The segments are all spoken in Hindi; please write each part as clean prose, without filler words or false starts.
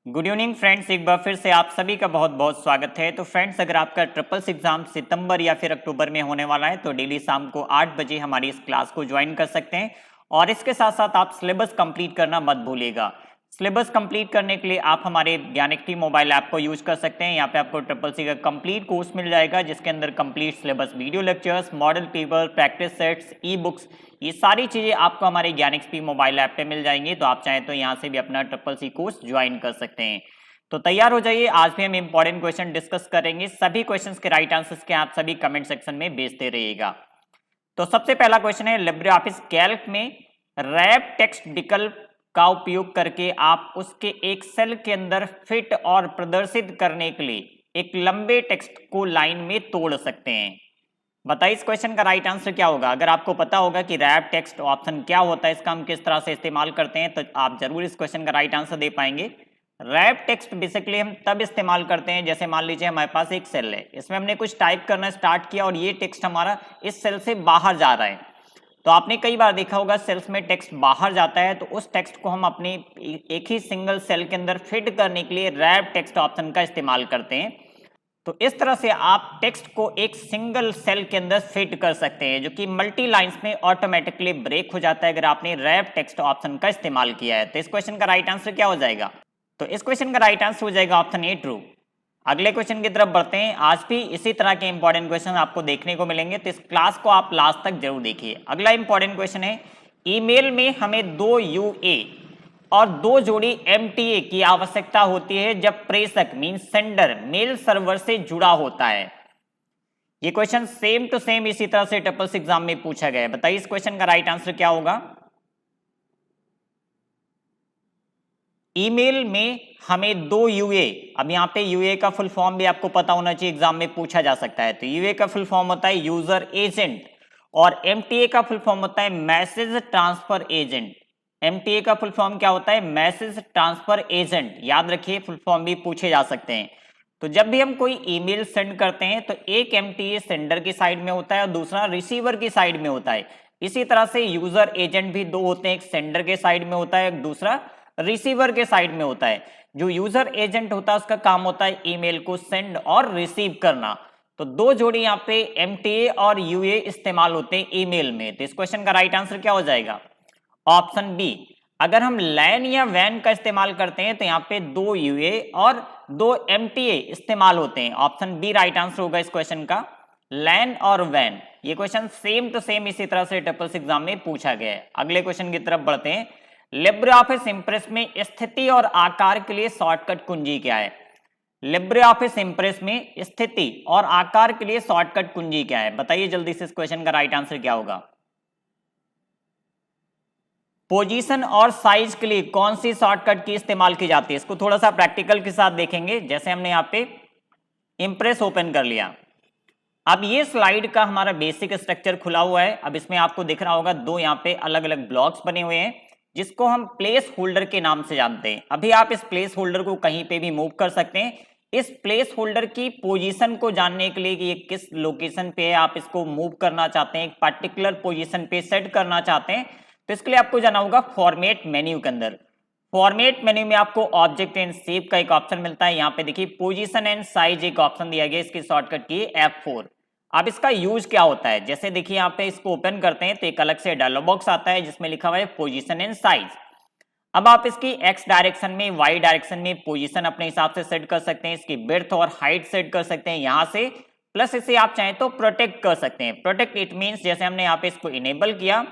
गुड इवनिंग फ्रेंड्स, एक बार फिर से आप सभी का बहुत बहुत स्वागत है। तो फ्रेंड्स, अगर आपका ट्रिपल्स एग्जाम सितंबर या फिर अक्टूबर में होने वाला है तो डेली शाम को 8 बजे हमारी इस क्लास को ज्वाइन कर सकते हैं। और इसके साथ साथ आप सिलेबस कंप्लीट करना मत भूलिएगा। सिलेबस कंप्लीट करने के लिए आप हमारे ज्ञानिक मोबाइल ऐप को यूज कर सकते हैं। यहाँ पे आपको ट्रिपल सी का कंप्लीट कोर्स मिल जाएगा, जिसके अंदर complete syllabus, video lectures, model paper, practice sets, e books, ये सारी चीजें आपको हमारे ज्ञानिक मोबाइल ऐप पे मिल जाएंगी। तो आप चाहें तो यहाँ से भी अपना ट्रिपल सी कोर्स ज्वाइन कर सकते हैं। तो तैयार हो जाइए, आज भी हम इंपॉर्टेंट क्वेश्चन डिस्कस करेंगे। सभी क्वेश्चंस के राइट आंसर्स के आप सभी कमेंट सेक्शन में भेजते रहिएगा। तो सबसे पहला क्वेश्चन है, लिब्रे ऑफिस कैल्क में रैप टेक्स्ट विकल्प का उपयोग करके आप उसके एक सेल के अंदर फिट और प्रदर्शित करने के लिए एक लंबे टेक्स्ट को लाइन में तोड़ सकते हैं। बताइए इस क्वेश्चन का राइट आंसर क्या होगा। अगर आपको पता होगा कि रैप टेक्स्ट ऑप्शन क्या होता है, इसका हम किस तरह से इस्तेमाल करते हैं, तो आप जरूर इस क्वेश्चन का राइट आंसर दे पाएंगे। रैप टेक्स्ट बेसिकली हम तब इस्तेमाल करते हैं, जैसे मान लीजिए हमारे पास एक सेल है, इसमें हमने कुछ टाइप करना स्टार्ट किया और ये टेक्स्ट हमारा इस सेल से बाहर जा रहा है। तो आपने कई बार देखा होगा सेल्स में टेक्स्ट बाहर जाता है, तो उस टेक्स्ट को हम अपने एक ही सिंगल सेल के अंदर फिट करने के लिए रैप टेक्स्ट ऑप्शन का इस्तेमाल करते हैं। तो इस तरह से आप टेक्स्ट को एक सिंगल सेल के अंदर फिट कर सकते हैं, जो कि मल्टी लाइंस में ऑटोमेटिकली ब्रेक हो जाता है अगर आपने रैप टेक्स्ट ऑप्शन का इस्तेमाल किया है। तो इस क्वेश्चन का राइट आंसर क्या हो जाएगा? तो इस क्वेश्चन का राइट आंसर हो जाएगा ऑप्शन ए, ट्रू। अगले क्वेश्चन की तरफ बढ़ते हैं। आज भी इसी तरह के इंपॉर्टेंट क्वेश्चन आपको देखने को मिलेंगे, तो इस क्लास को आप लास्ट तक जरूर देखिए। अगला इंपॉर्टेंट क्वेश्चन है, ईमेल में हमें 2 यूए और 2 जोड़ी एमटीए की आवश्यकता होती है जब प्रेषक मीन सेंडर मेल सर्वर से जुड़ा होता है। ये क्वेश्चन सेम टू सेम इसी तरह से ट्रिपल्स एग्जाम में पूछा गया है। बताइए इस क्वेश्चन का राइट आंसर क्या होगा। ईमेल में हमें 2 यूए, अब यहाँ पे यूए का फुल फॉर्म भी आपको पता होना चाहिए, एग्जाम में पूछा जा सकता है। तो यूए का फुल फॉर्म होता है यूजर एजेंट, और एमटीए का फुल फॉर्म होता है मैसेज ट्रांसफर एजेंट। एमटीए का फुल फॉर्म क्या होता है? Message transfer agent. याद रखिए, फुल फॉर्म भी पूछे जा सकते हैं। तो जब भी हम कोई ईमेल सेंड करते हैं तो एक एमटीए सेंडर की साइड में होता है और दूसरा रिसीवर की साइड में होता है। इसी तरह से यूजर एजेंट भी 2 होते हैं, एक सेंडर के साइड में होता है, एक दूसरा रिसीवर के साइड में होता है। जो यूजर एजेंट होता है उसका काम होता है ईमेल को सेंड और रिसीव करना। तो 2 जोड़ी यहाँ पे एमटीए और यूए इस्तेमाल होते हैं ईमेल में। तो इस क्वेश्चन का राइट आंसर क्या हो जाएगा? Option B. अगर हम लैन या वैन का इस्तेमाल करते हैं तो यहाँ पे 2 यूए और 2 एमटीए इस्तेमाल होते हैं। ऑप्शन बी राइट आंसर होगा इस क्वेश्चन का, लैन और वैन। ये क्वेश्चन सेम टू सेम इसी तरह से ट्रिपल्स एग्जाम में पूछा गया है। अगले क्वेश्चन की तरफ बढ़ते हैं। लिब्रे ऑफिस इंप्रेस में स्थिति और आकार के लिए शॉर्टकट कुंजी क्या है? लिब्रे ऑफिस इंप्रेस में स्थिति और आकार के लिए शॉर्टकट कुंजी क्या है? बताइए जल्दी से इस क्वेश्चन का राइट आंसर क्या होगा। पोजीशन और साइज के लिए कौन सी शॉर्टकट की इस्तेमाल की जाती है? इसको थोड़ा सा प्रैक्टिकल के साथ देखेंगे। जैसे हमने यहाँ पे इंप्रेस ओपन कर लिया, अब ये स्लाइड का हमारा बेसिक स्ट्रक्चर खुला हुआ है। अब इसमें आपको दिख रहा होगा 2 यहाँ पे अलग अलग ब्लॉक्स बने हुए हैं, जिसको हम प्लेस होल्डर के नाम से जानते हैं। अभी आप इस प्लेस होल्डर को कहीं पे भी मूव कर सकते हैं। इस प्लेस होल्डर की पोजीशन को जानने के लिए कि ये किस लोकेशन पे है, आप इसको मूव करना चाहते हैं, एक पर्टिकुलर पोजीशन पे सेट करना चाहते हैं, तो इसके लिए आपको जाना होगा फॉर्मेट मेन्यू के अंदर। फॉर्मेट मेन्यू में आपको ऑब्जेक्ट एंड शेप का एक ऑप्शन मिलता है। यहाँ पे देखिए पोजीशन एंड साइज एक ऑप्शन दिया गया, इसकी शॉर्टकट की F4। अब इसका यूज क्या होता है? जैसे देखिए यहाँ पे इसको ओपन करते हैं तो एक अलग से डायलॉग बॉक्स आता है जिसमें लिखा हुआ है पोजीशन एंड साइज। अब आप इसकी एक्स डायरेक्शन में, वाई डायरेक्शन में पोजीशन अपने हिसाब से सेट कर सकते हैं, इसकी विड्थ और हाइट सेट कर सकते हैं यहाँ से, प्लस इसे आप चाहें तो प्रोटेक्ट कर सकते हैं। प्रोटेक्ट इट मीन्स जैसे हमने यहाँ पे इसको इनेबल किया,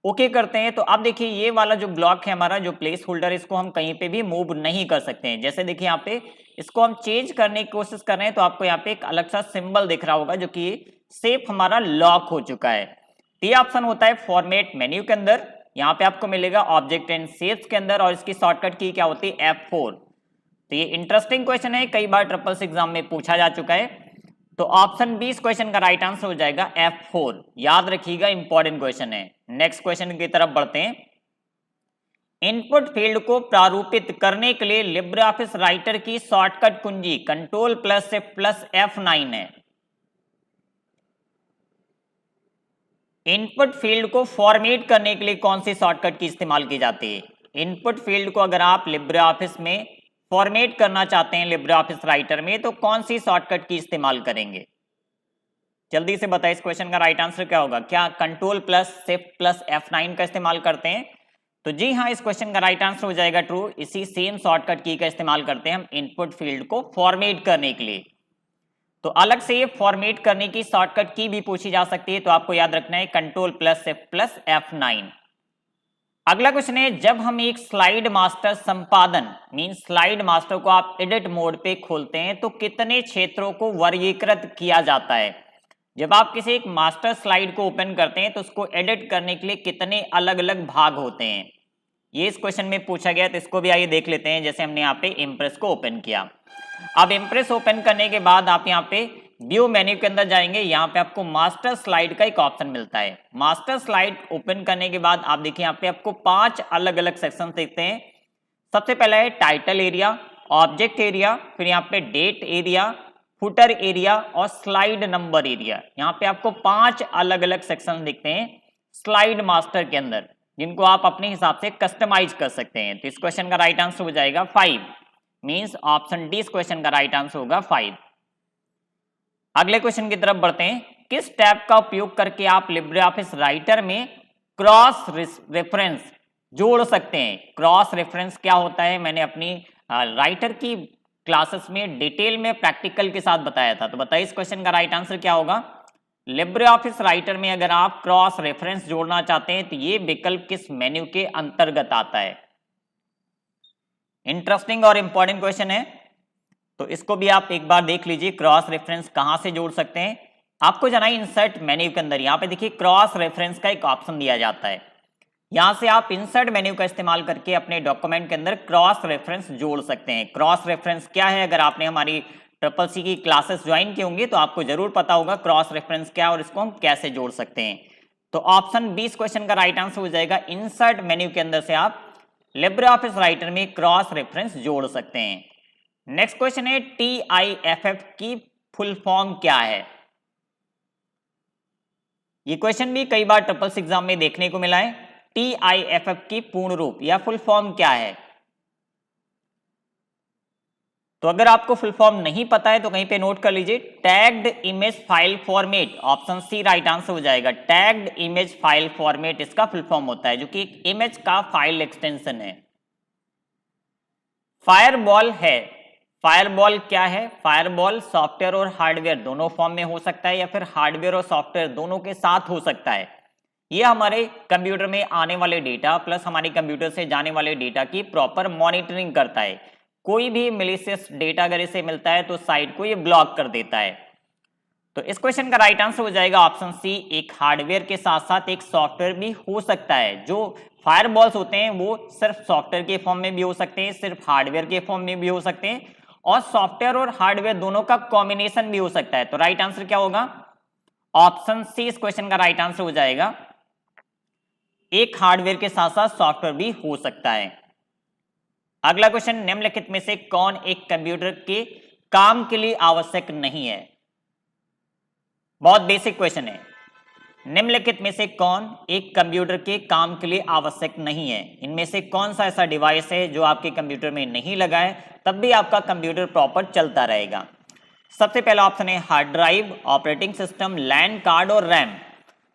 ओके करते हैं, तो अब देखिए ये वाला जो ब्लॉक है हमारा, जो प्लेस होल्डर, इसको हम कहीं पे भी मूव नहीं कर सकते हैं। जैसे देखिए यहाँ पे इसको हम चेंज करने की कोशिश कर रहे हैं तो आपको यहाँ पे एक अलग सा सिंबल दिख रहा होगा, जो कि शेप हमारा लॉक हो चुका है। ये ऑप्शन होता है फॉर्मेट मेन्यू के अंदर, यहाँ पे आपको मिलेगा ऑब्जेक्ट एंड शेप्स के अंदर, और इसकी शॉर्टकट की क्या होती है? F4। तो ये इंटरेस्टिंग क्वेश्चन है, कई बार ट्रिपल्स एग्जाम में पूछा जा चुका है। तो ऑप्शन बी इस क्वेश्चन का राइट आंसर हो जाएगा F4। याद रखिएगा, इंपॉर्टेंट क्वेश्चन है। नेक्स्ट क्वेश्चन की तरफ बढ़ते हैं। इनपुट फील्ड को प्रारूपित करने के लिए लिब्रे ऑफिस राइटर की शॉर्टकट कुंजी Ctrl+F+F9 है। इनपुट फील्ड को फॉर्मेट करने के लिए कौन सी शॉर्टकट की इस्तेमाल की जाती है? इनपुट फील्ड को अगर आप लिब्रे ऑफिस में फॉर्मेट करना चाहते हैं लिब्रे ऑफिस राइटर में तो कौन सी शॉर्टकट की इस्तेमाल करेंगे? जल्दी से बताइए इस क्वेश्चन का राइट आंसर क्या होगा? क्या control plus shift plus F9 का इस्तेमाल करते हैं? तो जी हाँ, इस क्वेश्चन का राइट आंसर हो जाएगा ट्रू। इसी सेम शॉर्टकट की का इस्तेमाल करते हैं हम इनपुट फील्ड को फॉर्मेट करने के लिए। तो अलग से ये फॉर्मेट करने की शॉर्टकट की भी पूछी जा सकती है, तो आपको याद रखना है control plus shift plus F9। अगला क्वेश्चन है, जब हम एक स्लाइड मास्टर संपादन मीन स्लाइड मास्टर को आप एडिट मोड पे खोलते हैं तो कितने क्षेत्रों को वर्गीकृत किया जाता है? जब आप किसी एक मास्टर स्लाइड को ओपन करते हैं तो उसको एडिट करने के लिए कितने अलग अलग भाग होते हैं? ये इस क्वेश्चन में पूछा गया, तो इसको भी आइए देख लेते हैं। जैसे हमने यहाँ पे इम्प्रेस को ओपन किया, अब इम्प्रेस ओपन करने के बाद आप यहाँ पे व्यू मेन्यू के अंदर जाएंगे, यहाँ पे आपको मास्टर स्लाइड का एक ऑप्शन मिलता है। मास्टर स्लाइड ओपन करने के बाद आप देखिए यहाँ पे आपको 5 अलग अलग सेक्शन दिखते हैं। सबसे पहला है टाइटल एरिया, ऑब्जेक्ट एरिया, फिर यहाँ पे डेट एरिया, फुटर एरिया और स्लाइड नंबर एरिया। यहाँ पे आपको 5 अलग अलग सेक्शन दिखते हैं स्लाइड मास्टर के अंदर, जिनको आप अपने हिसाब से कस्टमाइज कर सकते हैं। तो इस क्वेश्चन का राइट आंसर हो जाएगा 5, मींस ऑप्शन डी इस क्वेश्चन का राइट आंसर होगा 5। अगले क्वेश्चन की तरफ बढ़ते हैं। किस टैब का उपयोग करके आप लिब्रे ऑफिस राइटर में क्रॉस रेफरेंस जोड़ सकते हैं? क्रॉस रेफरेंस क्या होता है मैंने अपनी राइटर की क्लासेस में डिटेल में प्रैक्टिकल के साथ बताया था। तो बताइए इस क्वेश्चन का राइट आंसर क्या होगा? लिब्रे ऑफिस राइटर में अगर आप क्रॉस रेफरेंस जोड़ना चाहते हैं तो ये विकल्प किस मेन्यू के अंतर्गत आता है? इंटरेस्टिंग और इंपॉर्टेंट क्वेश्चन है, तो इसको भी आप एक बार देख लीजिए। क्रॉस रेफरेंस कहां से जोड़ सकते हैं? आपको जाना है इंसर्ट मेन्यू के अंदर, यहाँ पे देखिए क्रॉस रेफरेंस का एक ऑप्शन दिया जाता है। यहां से आप इंसर्ट मेन्यू का इस्तेमाल करके अपने डॉक्यूमेंट के अंदर क्रॉस रेफरेंस जोड़ सकते हैं। क्रॉस रेफरेंस क्या है? अगर आपने हमारी ट्रिपल सी की क्लासेस ज्वाइन की होंगी तो आपको जरूर पता होगा क्रॉस रेफरेंस क्या है और इसको हम कैसे जोड़ सकते हैं। तो ऑप्शन बी इस क्वेश्चन का राइट आंसर हो जाएगा। इंसर्ट मेन्यू के अंदर से आप लिब्रे ऑफिस राइटर में क्रॉस रेफरेंस जोड़ सकते हैं। नेक्स्ट क्वेश्चन है, TIFF की फुल फॉर्म क्या है? ये क्वेश्चन भी कई बार ट्रिपल सी एग्जाम में देखने को मिला है। TIFF की पूर्ण रूप या फुल फॉर्म क्या है? तो अगर आपको फुल फॉर्म नहीं पता है तो कहीं पे नोट कर लीजिए, tagged image file format. Option C right answer हो जाएगा। टैग्ड इमेज फाइल फॉर्मेट इसका फुल फॉर्म होता है, जो कि एक इमेज का फाइल एक्सटेंशन है। फायरवॉल है, फायरवॉल क्या है? फायरवॉल सॉफ्टवेयर और हार्डवेयर दोनों फॉर्म में हो सकता है या फिर हार्डवेयर और सॉफ्टवेयर दोनों के साथ हो सकता है। ये हमारे कंप्यूटर में आने वाले डेटा प्लस हमारे कंप्यूटर से जाने वाले डेटा की प्रॉपर मॉनिटरिंग करता है। कोई भी मैलिशियस डेटा अगर इसे मिलता है तो साइट को ये ब्लॉक कर देता है। तो इस क्वेश्चन का राइट आंसर हो जाएगा ऑप्शन सी। एक हार्डवेयर के साथ साथ एक सॉफ्टवेयर भी हो सकता है। जो फायरवॉल्स होते हैं वो सिर्फ सॉफ्टवेयर के फॉर्म में भी हो सकते हैं, सिर्फ हार्डवेयर के फॉर्म में भी हो सकते हैं, और सॉफ्टवेयर और हार्डवेयर दोनों का कॉम्बिनेशन भी हो सकता है। तो राइट आंसर क्या होगा? ऑप्शन सी इस क्वेश्चन का राइट आंसर हो जाएगा। एक हार्डवेयर के साथ साथ सॉफ्टवेयर भी हो सकता है। अगला क्वेश्चन, निम्नलिखित में से कौन एक कंप्यूटर के काम के लिए आवश्यक नहीं है? बहुत बेसिक क्वेश्चन है। निम्नलिखित में से कौन एक कंप्यूटर के काम के लिए आवश्यक नहीं है? इनमें से कौन सा ऐसा डिवाइस है जो आपके कंप्यूटर में नहीं लगा है तब भी आपका कंप्यूटर प्रॉपर चलता रहेगा? सबसे पहला ऑप्शन है हार्ड ड्राइव, ऑपरेटिंग सिस्टम, लैन कार्ड और रैम।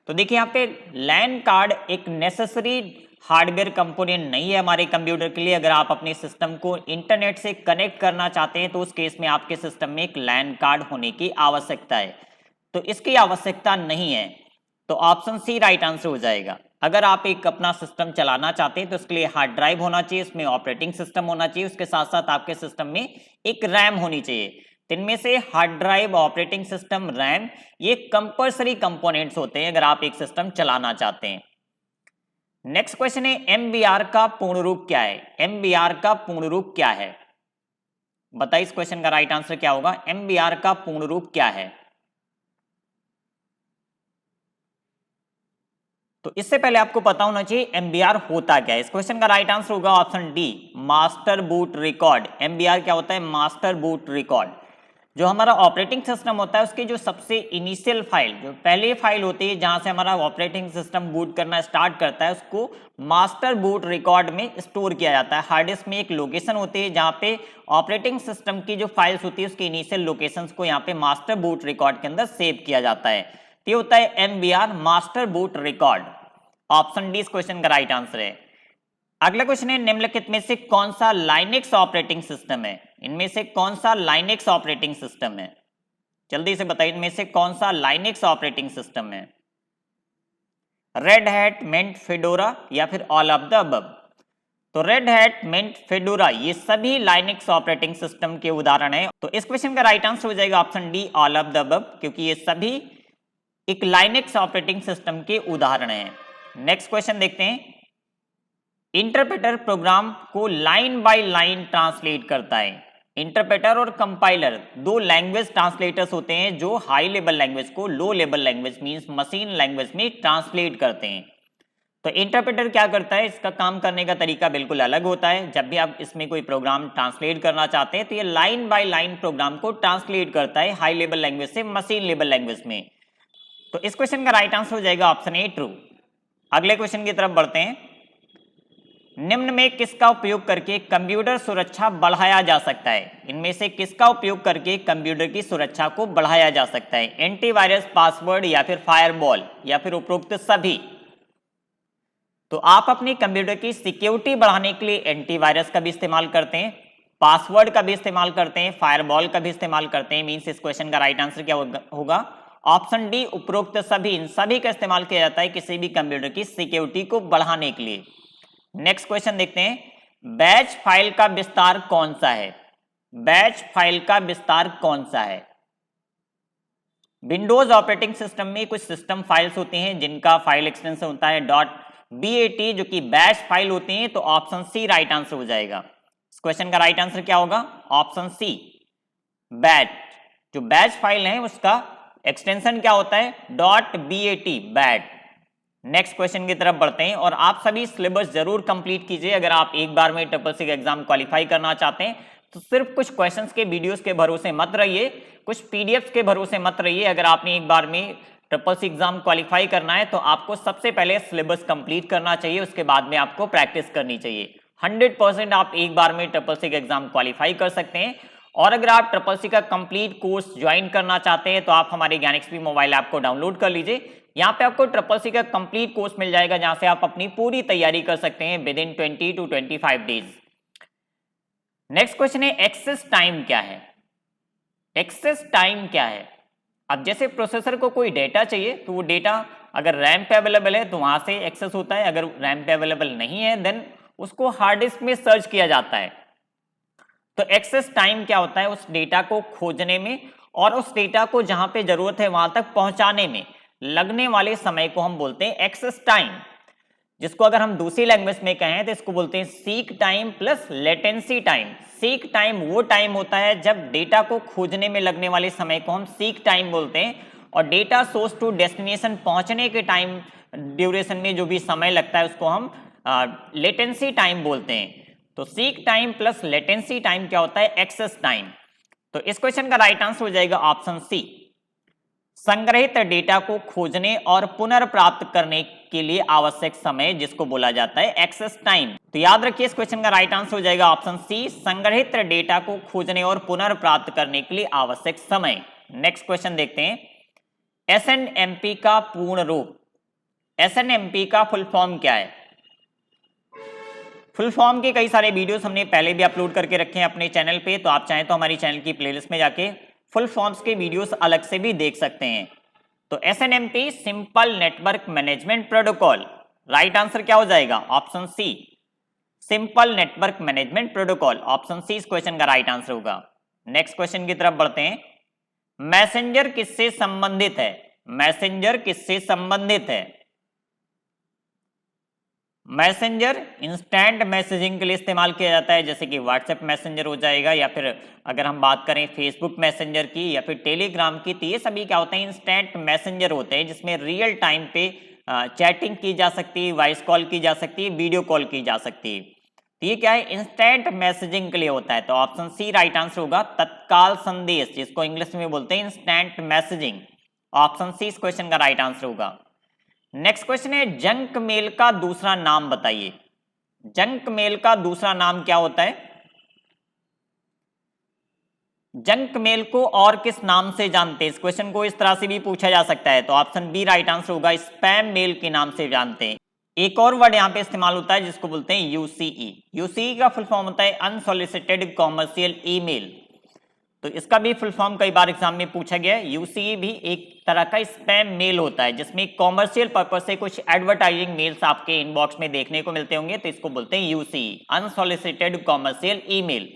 तो देखिए यहाँ पे लैन कार्ड एक नेसेसरी हार्डवेयर कंपोनेंट नहीं है हमारे कंप्यूटर के लिए। अगर आप अपने सिस्टम को इंटरनेट से कनेक्ट करना चाहते हैं तो उस केस में आपके सिस्टम में एक लैन कार्ड होने की आवश्यकता है, तो इसकी आवश्यकता नहीं है। तो ऑप्शन सी राइट आंसर हो जाएगा। अगर आप एक अपना सिस्टम चलाना चाहते हैं तो उसके लिए हार्ड ड्राइव होना चाहिए, उसमें ऑपरेटिंग सिस्टम होना चाहिए, उसके साथ साथ आपके सिस्टम में एक रैम होनी चाहिए। इनमें से hard drive, operating system, RAM ये कंपल्सरी कंपोनेंट्स होते हैं अगर आप एक सिस्टम चलाना चाहते हैं। नेक्स्ट क्वेश्चन है, एमबीआर का पूर्ण रूप क्या है? एमबीआर का पूर्ण रूप क्या है? बताइए इस क्वेश्चन का राइट आंसर क्या होगा? एमबीआर का पूर्ण रूप क्या है? तो इससे पहले आपको पता होना चाहिए एमबीआर होता क्या है। इस क्वेश्चन का राइट आंसर होगा option D, master boot record. MBR क्या होता है? Master boot record. जो हमारा ऑपरेटिंग सिस्टम होता है उसकी जो सबसे इनिशियल फाइल, जो पहली फाइल होती है जहां से हमारा ऑपरेटिंग सिस्टम बूट करना स्टार्ट करता है, उसको मास्टर बूट रिकॉर्ड में स्टोर किया जाता है। हार्ड डिस्क में एक लोकेशन होती है जहां पे ऑपरेटिंग सिस्टम की जो फाइल्स होती है उसकी इनिशियल लोकेशंस को यहाँ पे मास्टर बूट रिकॉर्ड के अंदर सेव किया जाता है। तो ये होता है MBR, master boot record. Option D इस क्वेश्चन का राइट आंसर है। अगला क्वेश्चन है, निम्नलिखित में से कौन सा लाइनेक्स ऑपरेटिंग सिस्टम है? इनमें से कौन सा लाइनेक्स ऑपरेटिंग सिस्टम है? जल्दी से बताइए, इनमें से कौन सा लाइनेक्स ऑपरेटिंग सिस्टम है? रेड हैट, मिंट, फेडोरा या फिर ऑल ऑफ द अबव? तो रेड हैट, मिंट, फेडोरा ये सभी लाइनेक्स ऑपरेटिंग सिस्टम के उदाहरण हैं। तो इस क्वेश्चन का राइट आंसर हो जाएगा option D, all of the above, क्योंकि ये सभी एक लाइनेक्स ऑपरेटिंग सिस्टम के उदाहरण हैं। नेक्स्ट क्वेश्चन देखते हैं। इंटरप्रेटर प्रोग्राम को लाइन बाय लाइन ट्रांसलेट करता है। इंटरप्रेटर और कंपाइलर दो लैंग्वेज ट्रांसलेटर्स होते हैं जो हाई लेवल लैंग्वेज को low level language means machine language में ट्रांसलेट करते हैं। तो इंटरप्रेटर क्या करता है, इसका काम करने का तरीका बिल्कुल अलग होता है। जब भी आप इसमें कोई प्रोग्राम ट्रांसलेट करना चाहते हैं तो ये लाइन बाय लाइन प्रोग्राम को ट्रांसलेट करता है हाई लेवल लैंग्वेज से मशीन लेवल लैंग्वेज में। तो इस क्वेश्चन का राइट आंसर हो जाएगा ऑप्शन ए, ट्रू। अगले क्वेश्चन की तरफ बढ़ते हैं। निम्न में किसका उपयोग करके कंप्यूटर सुरक्षा बढ़ाया जा सकता है? इनमें से किसका उपयोग करके कंप्यूटर की सुरक्षा को बढ़ाया जा सकता है? एंटीवायरस, पासवर्ड या फिर फायरवॉल या फिर उपरोक्त सभी? तो आप अपने कंप्यूटर की सिक्योरिटी बढ़ाने के लिए एंटीवायरस का भी इस्तेमाल करते हैं, पासवर्ड का भी इस्तेमाल करते हैं, फायरवॉल का भी इस्तेमाल करते हैं। मींस इस क्वेश्चन का राइट आंसर क्या होगा? ऑप्शन डी, उपरोक्त सभी। इन सभी का इस्तेमाल किया जाता है किसी भी कंप्यूटर की सिक्योरिटी को बढ़ाने के लिए। नेक्स्ट क्वेश्चन देखते हैं। बैच फाइल का विस्तार कौन सा है? बैच फाइल का विस्तार कौन सा है? विंडोज ऑपरेटिंग सिस्टम में कुछ सिस्टम फाइल्स होती हैं जिनका फाइल एक्सटेंशन होता है .bat, जो कि बैच फाइल होती हैं। तो ऑप्शन सी राइट आंसर हो जाएगा। इस क्वेश्चन का राइट आंसर क्या होगा? Option C, batch. जो बैच फाइल है उसका एक्सटेंशन क्या होता है? .bat, bat. नेक्स्ट क्वेश्चन की तरफ बढ़ते हैं। और आप सभी सिलेबस जरूर कंप्लीट कीजिए। अगर आप एक बार में ट्रिपल एग्जाम क्वालिफाई करना चाहते हैं तो सिर्फ कुछ क्वेश्चंस के वीडियोस के भरोसे मत रहिए, कुछ पीडीएफ्स के भरोसे मत रहिए। अगर आपने एक बार में ट्रिपल एग्जाम क्वालिफाई करना है तो आपको सबसे पहले सिलेबस कंप्लीट करना चाहिए, उसके बाद में आपको प्रैक्टिस करनी चाहिए। 100% आप एक बार में ट्रिपल एग्जाम क्वालिफाई कर सकते हैं। और अगर आप ट्रिपल का कंप्लीट कोर्स ज्वाइन करना चाहते हैं तो आप हमारे ज्ञानएक्सपी मोबाइल ऐप को डाउनलोड कर लीजिए। यहाँ पे आपको ट्रिपल का कंप्लीट कोर्स मिल जाएगा जहां से आप अपनी पूरी तैयारी कर सकते हैं with in 20 to 25 days. Next question है, एक्सेस टाइम क्या है? एक्सेस टाइम क्या है? अब जैसे प्रोसेसर को कोई डेटा चाहिए तो वो डेटा अगर रैम पे अवेलेबल है तो वहां से एक्सेस होता है, अगर रैम पे अवेलेबल नहीं है देन उसको हार्ड डिस्क में सर्च किया जाता है। तो एक्सेस टाइम क्या होता है? उस डेटा को खोजने में और उस डेटा को जहां पे जरूरत है वहां तक पहुंचाने में लगने वाले समय को हम बोलते हैं एक्सेस टाइम, जिसको अगर हम दूसरी लैंग्वेज में कहें तो इसको बोलते हैं seek time plus latency time. Seek time वो टाइम होता है जब डेटा को खोजने में लगने वाले समय को हम सीक टाइम बोलते हैं, और डेटा सोर्स टू डेस्टिनेशन पहुंचने के टाइम ड्यूरेशन में जो भी समय लगता है उसको हम लेटेंसी टाइम बोलते हैं। तो seek time plus latency time क्या होता है? Access time. तो इस क्वेश्चन का राइट आंसर हो जाएगा ऑप्शन सी, संग्रहित डेटा को खोजने और पुनर्प्राप्त करने के लिए आवश्यक समय जिसको बोला जाता है एक्सेस टाइम। तो याद रखिए इस क्वेश्चन का राइट आंसर हो जाएगा ऑप्शन सी, संग्रहित डेटा को खोजने और पुनर्प्राप्त करने के लिए आवश्यक समय। नेक्स्ट क्वेश्चन देखते हैं। एसएनएमपी का पूर्ण रूप, एसएनएमपी का फुल फॉर्म क्या है? फुल फॉर्म के कई सारे वीडियोस हमने पहले भी अपलोड करके रखे हैं अपने चैनल पे, तो आप चाहें तो हमारी चैनल की प्लेलिस्ट में जाके फुल फॉर्म्स के वीडियोस अलग से भी देख सकते हैं। तो SNMP, simple network management protocol. Right answer क्या हो जाएगा? Option C, simple network management protocol. Option C इस क्वेश्चन का राइट आंसर होगा। नेक्स्ट क्वेश्चन की तरफ बढ़ते हैं। मैसेंजर किससे संबंधित है? मैसेंजर किससे संबंधित है? मैसेंजर इंस्टेंट मैसेजिंग के लिए इस्तेमाल किया जाता है, जैसे कि व्हाट्सएप मैसेंजर हो जाएगा, या फिर अगर हम बात करें फेसबुक मैसेंजर की या फिर टेलीग्राम की, तो ये सभी क्या होते हैं? इंस्टेंट मैसेंजर होते हैं जिसमें रियल टाइम पे चैटिंग की जा सकती है, वॉइस कॉल की जा सकती है, वीडियो कॉल की जा सकती है। तो ये क्या है, इंस्टेंट मैसेजिंग के लिए होता है। तो ऑप्शन सी राइट आंसर होगा, तत्काल संदेश, जिसको इंग्लिश में बोलते हैं इंस्टेंट मैसेजिंग। ऑप्शन सी इस क्वेश्चन का राइट आंसर होगा। नेक्स्ट क्वेश्चन है, जंक मेल का दूसरा नाम बताइए। जंक मेल का दूसरा नाम क्या होता है? जंक मेल को और किस नाम से जानते हैं? इस क्वेश्चन को इस तरह से भी पूछा जा सकता है। तो ऑप्शन बी राइट आंसर होगा, स्पैम मेल के नाम से जानते हैं। एक और वर्ड यहां पे इस्तेमाल होता है जिसको बोलते हैं यूसीई। यूसीई का फुल फॉर्म होता है अनसॉलिसिटेड कॉमर्शियल ईमेल। तो इसका भी फुल फॉर्म कई बार एग्जाम में पूछा गया है। यूसीई भी एक तरह का स्पैम मेल होता है जिसमें कॉमर्शियल पर्पज से कुछ एडवर्टाइजिंग मेल्स आपके इनबॉक्स में देखने को मिलते होंगे, तो इसको बोलते हैं यूसीई, अनसॉलिसिटेड कॉमर्शियल ईमेल।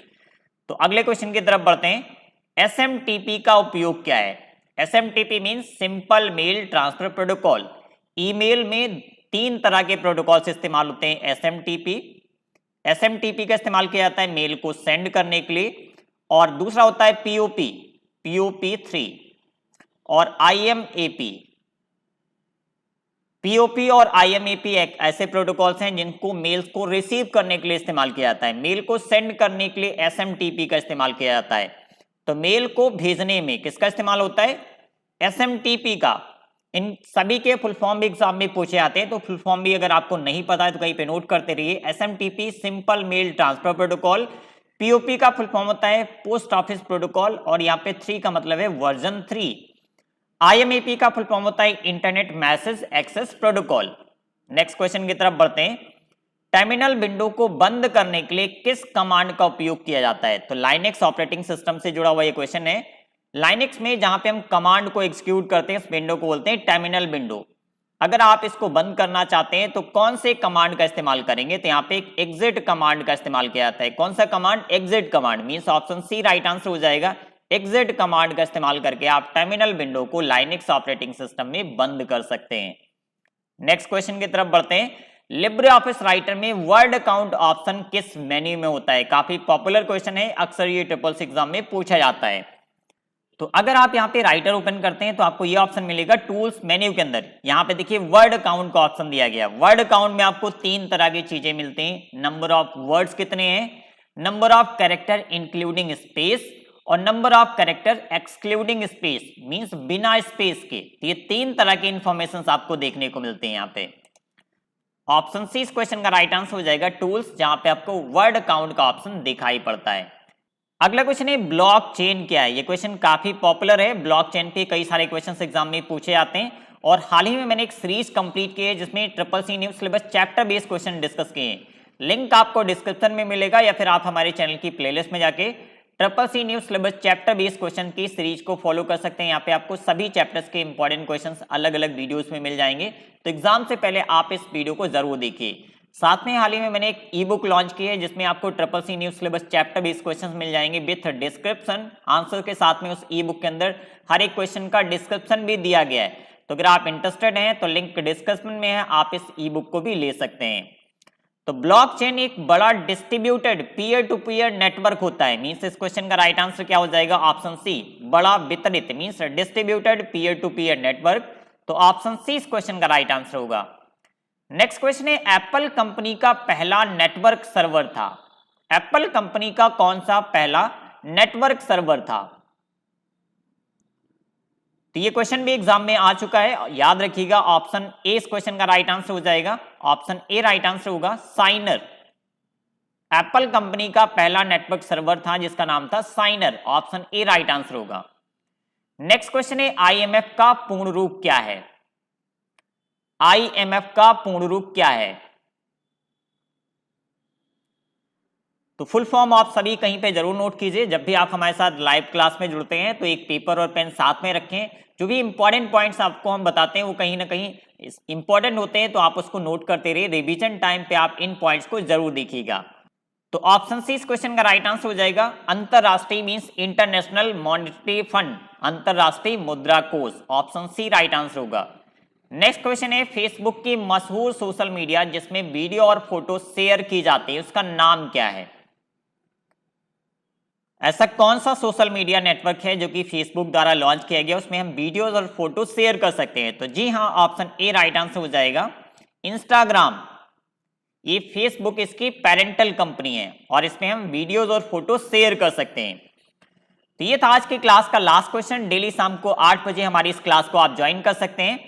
तो अगले क्वेश्चन की तरफ बढ़ते हैं। एसएमटीपी का उपयोग क्या है? SMTP means simple mail transfer protocol. Email में 3 तरह के प्रोटोकॉल्स इस्तेमाल होते हैं। एसएमटीपी का इस्तेमाल किया जाता है मेल को सेंड करने के लिए, और दूसरा होता है POP3 और IMAP। POP और IMAP एक ऐसे प्रोटोकॉल्स हैं जिनको मेल्स को रिसीव करने के लिए इस्तेमाल किया जाता है। मेल को सेंड करने के लिए SMTP का इस्तेमाल किया जाता है। तो मेल को भेजने में किसका इस्तेमाल होता है? SMTP का। इन सभी के फुल फॉर्म भी एग्जाम में पूछे जाते हैं, तो फुल फॉर्म भी अगर आपको नहीं पता है तो कहीं पे नोट करते रहिए। SMTP simple mail transfer protocol. POP का फुल फॉर्म होता है पोस्ट ऑफिस प्रोटोकॉल, और यहाँ पे 3 का मतलब है वर्जन 3। IMAP का फुल फॉर्म होता है internet message access protocol. Next question की तरफ बढ़ते हैं। टर्मिनल विंडो को बंद करने के लिए किस कमांड का उपयोग किया जाता है? तो लाइनेक्स ऑपरेटिंग सिस्टम से जुड़ा हुआ ये क्वेश्चन है। लाइनेक्स में जहां पे हम कमांड को एग्जीक्यूट करते हैं उस विंडो को बोलते हैं टर्मिनल विंडो। अगर आप इसको बंद करना चाहते हैं तो कौन से कमांड का इस्तेमाल करेंगे? तो यहाँ पे एक एग्जिट कमांड का इस्तेमाल किया जाता है। कौन सा command? Exit command. Means option C right answer हो जाएगा। एग्जिट कमांड का इस्तेमाल करके आप टर्मिनल विंडो को लाइनेक्स ऑपरेटिंग सिस्टम में बंद कर सकते हैं। नेक्स्ट क्वेश्चन की तरफ बढ़ते हैं। लिब्रे ऑफिस राइटर में वर्ड काउंट ऑप्शन किस मेन्यू में होता है? काफी पॉपुलर क्वेश्चन है, अक्सर ये ट्रिपल्स एग्जाम में पूछा जाता है। तो अगर आप यहाँ पे राइटर ओपन करते हैं तो आपको ये ऑप्शन मिलेगा टूल्स मेन्यू के अंदर। यहाँ पे देखिए वर्ड काउंट का ऑप्शन दिया गया। वर्ड काउंट में आपको 3 तरह की चीजें मिलती हैं। नंबर ऑफ वर्ड्स कितने हैं, number of character including space, और number of character excluding space, means बिना स्पेस के। तो ये 3 तरह के इंफॉर्मेशन आपको देखने को मिलते हैं यहाँ पे। ऑप्शन सी इस क्वेश्चन का राइट आंसर हो जाएगा टूल्स, जहां पे आपको वर्ड काउंट का ऑप्शन दिखाई पड़ता है। अगला क्वेश्चन है ब्लॉकचेन क्या है? ये क्वेश्चन काफी पॉपुलर है। ब्लॉकचेन पे कई सारे क्वेश्चंस एग्जाम में पूछे जाते हैं, और हाल ही में मैंने एक सीरीज कंप्लीट की है जिसमें triple C news syllabus chapter based question discuss किए हैं। लिंक आपको डिस्क्रिप्शन में मिलेगा, या फिर आप हमारे चैनल की प्लेलिस्ट में जाके triple C news syllabus chapter based question की सीरीज को फॉलो कर सकते हैं। यहाँ पे आपको सभी चैप्टर्स के इंपॉर्टेंट क्वेश्चंस अलग अलग वीडियोस में मिल जाएंगे। तो एग्जाम से पहले आप इस वीडियो को जरूर देखिए। साथ में हाल ही में मैंने एक ई बुक लॉन्च की है जिसमें आपको triple C news syllabus chapter based questions मिल जाएंगे विथ डिस्क्रिप्शन आंसर के साथ में। उस ई बुक के अंदर हर एक क्वेश्चन का डिस्क्रिप्शन भी दिया गया है। तो अगर आप इंटरेस्टेड हैं तो लिंक डिस्क्रिप्शन में है, आप इस ई बुक को भी ले सकते हैं। तो ब्लॉकचेन एक बड़ा distributed peer to peer network होता है। मींस इस क्वेश्चन का राइट आंसर क्या हो जाएगा? ऑप्शन सी, बड़ा वितरित, means distributed peer to peer network. तो ऑप्शन सी इस क्वेश्चन का राइट आंसर होगा। नेक्स्ट क्वेश्चन है एप्पल कंपनी का पहला नेटवर्क सर्वर था। एप्पल कंपनी का कौन सा पहला नेटवर्क सर्वर था? तो ये क्वेश्चन भी एग्जाम में आ चुका है, याद रखिएगा। ऑप्शन ए इस क्वेश्चन का राइट आंसर हो जाएगा। ऑप्शन ए राइट आंसर होगा, साइनर। एप्पल कंपनी का पहला नेटवर्क सर्वर था जिसका नाम था signer. Option A right answer होगा। नेक्स्ट क्वेश्चन है आईएमएफ का पूर्ण रूप क्या है? आईएमएफ का पूर्ण रूप क्या है? तो फुल फॉर्म आप सभी कहीं पे जरूर नोट कीजिए। जब भी आप हमारे साथ लाइव क्लास में जुड़ते हैं तो एक पेपर और पेन साथ में रखें। जो भी इंपॉर्टेंट पॉइंट्स आपको हम बताते हैं वो कहीं ना कहीं इंपॉर्टेंट होते हैं, तो आप उसको नोट करते रहिए। रिवीजन टाइम पे आप इन पॉइंट्स को जरूर देखिएगा। तो ऑप्शन सी इस क्वेश्चन का राइट आंसर हो जाएगा। अंतरराष्ट्रीय मींस इंटरनेशनल मॉनेटरी फंड, अंतरराष्ट्रीय मुद्रा कोष। ऑप्शन सी राइट आंसर होगा। नेक्स्ट क्वेश्चन है फेसबुक की मशहूर सोशल मीडिया जिसमें वीडियो और फोटो शेयर की जाती है, उसका नाम क्या है? ऐसा कौन सा सोशल मीडिया नेटवर्क है जो कि फेसबुक द्वारा लॉन्च किया गया, उसमें हम वीडियोस और फोटो शेयर कर सकते हैं? तो जी हाँ, ऑप्शन ए राइट आंसर हो जाएगा, इंस्टाग्राम। ये फेसबुक इसकी पेरेंटल कंपनी है और इसमें हम वीडियोस और फोटो शेयर कर सकते हैं। तो ये था आज की क्लास का लास्ट क्वेश्चन। डेली शाम को 8 बजे हमारी इस क्लास को आप ज्वाइन कर सकते हैं।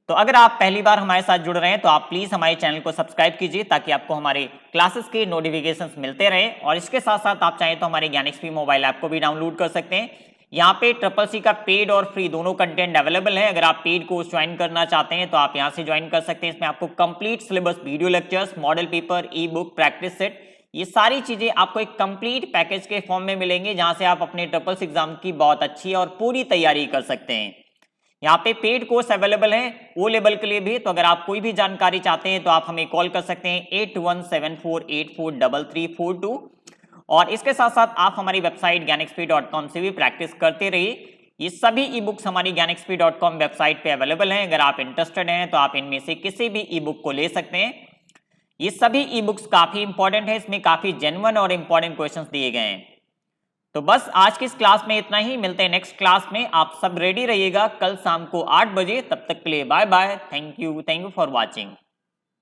तो अगर आप पहली बार हमारे साथ जुड़ रहे हैं तो आप प्लीज हमारे चैनल को सब्सक्राइब कीजिए ताकि आपको हमारे क्लासेस के नोटिफिकेशंस मिलते रहे। और इसके साथ साथ आप चाहें तो हमारे ज्ञानएक्सपी मोबाइल ऐप को भी डाउनलोड कर सकते हैं। यहाँ पे CCC का पेड और फ्री दोनों कंटेंट अवेलेबल है। अगर आप पेड कोर्स ज्वाइन करना चाहते हैं तो आप यहाँ से ज्वाइन कर सकते हैं। इसमें आपको complete syllabus, video lectures, model paper, ई बुक, प्रैक्टिस सेट, ये सारी चीजें आपको एक कंप्लीट पैकेज के फॉर्म में मिलेंगे, जहां से आप अपने CCC एग्जाम की बहुत अच्छी और पूरी तैयारी कर सकते हैं। यहाँ पे पेड कोर्स अवेलेबल है ओ लेवल के लिए भी। तो अगर आप कोई भी जानकारी चाहते हैं तो आप हमें कॉल कर सकते हैं 8174843342। और इसके साथ साथ आप हमारी वेबसाइट ज्ञानexp.com से भी प्रैक्टिस करते रहिए। ये सभी ई बुक्स हमारी ज्ञानexp.com वेबसाइट पे अवेलेबल हैं। अगर आप इंटरेस्टेड हैं तो आप इनमें से किसी भी ई बुक को ले सकते हैं। ये सभी ई बुक्स काफी इंपॉर्टेंट है, इसमें काफी जेन्युइन और इंपॉर्टेंट क्वेश्चंस दिए गए हैं। तो बस आज की इस क्लास में इतना ही। मिलते हैं नेक्स्ट क्लास में। आप सब रेडी रहिएगा कल शाम को 8 बजे। तब तक के लिए bye bye. Thank you for watching.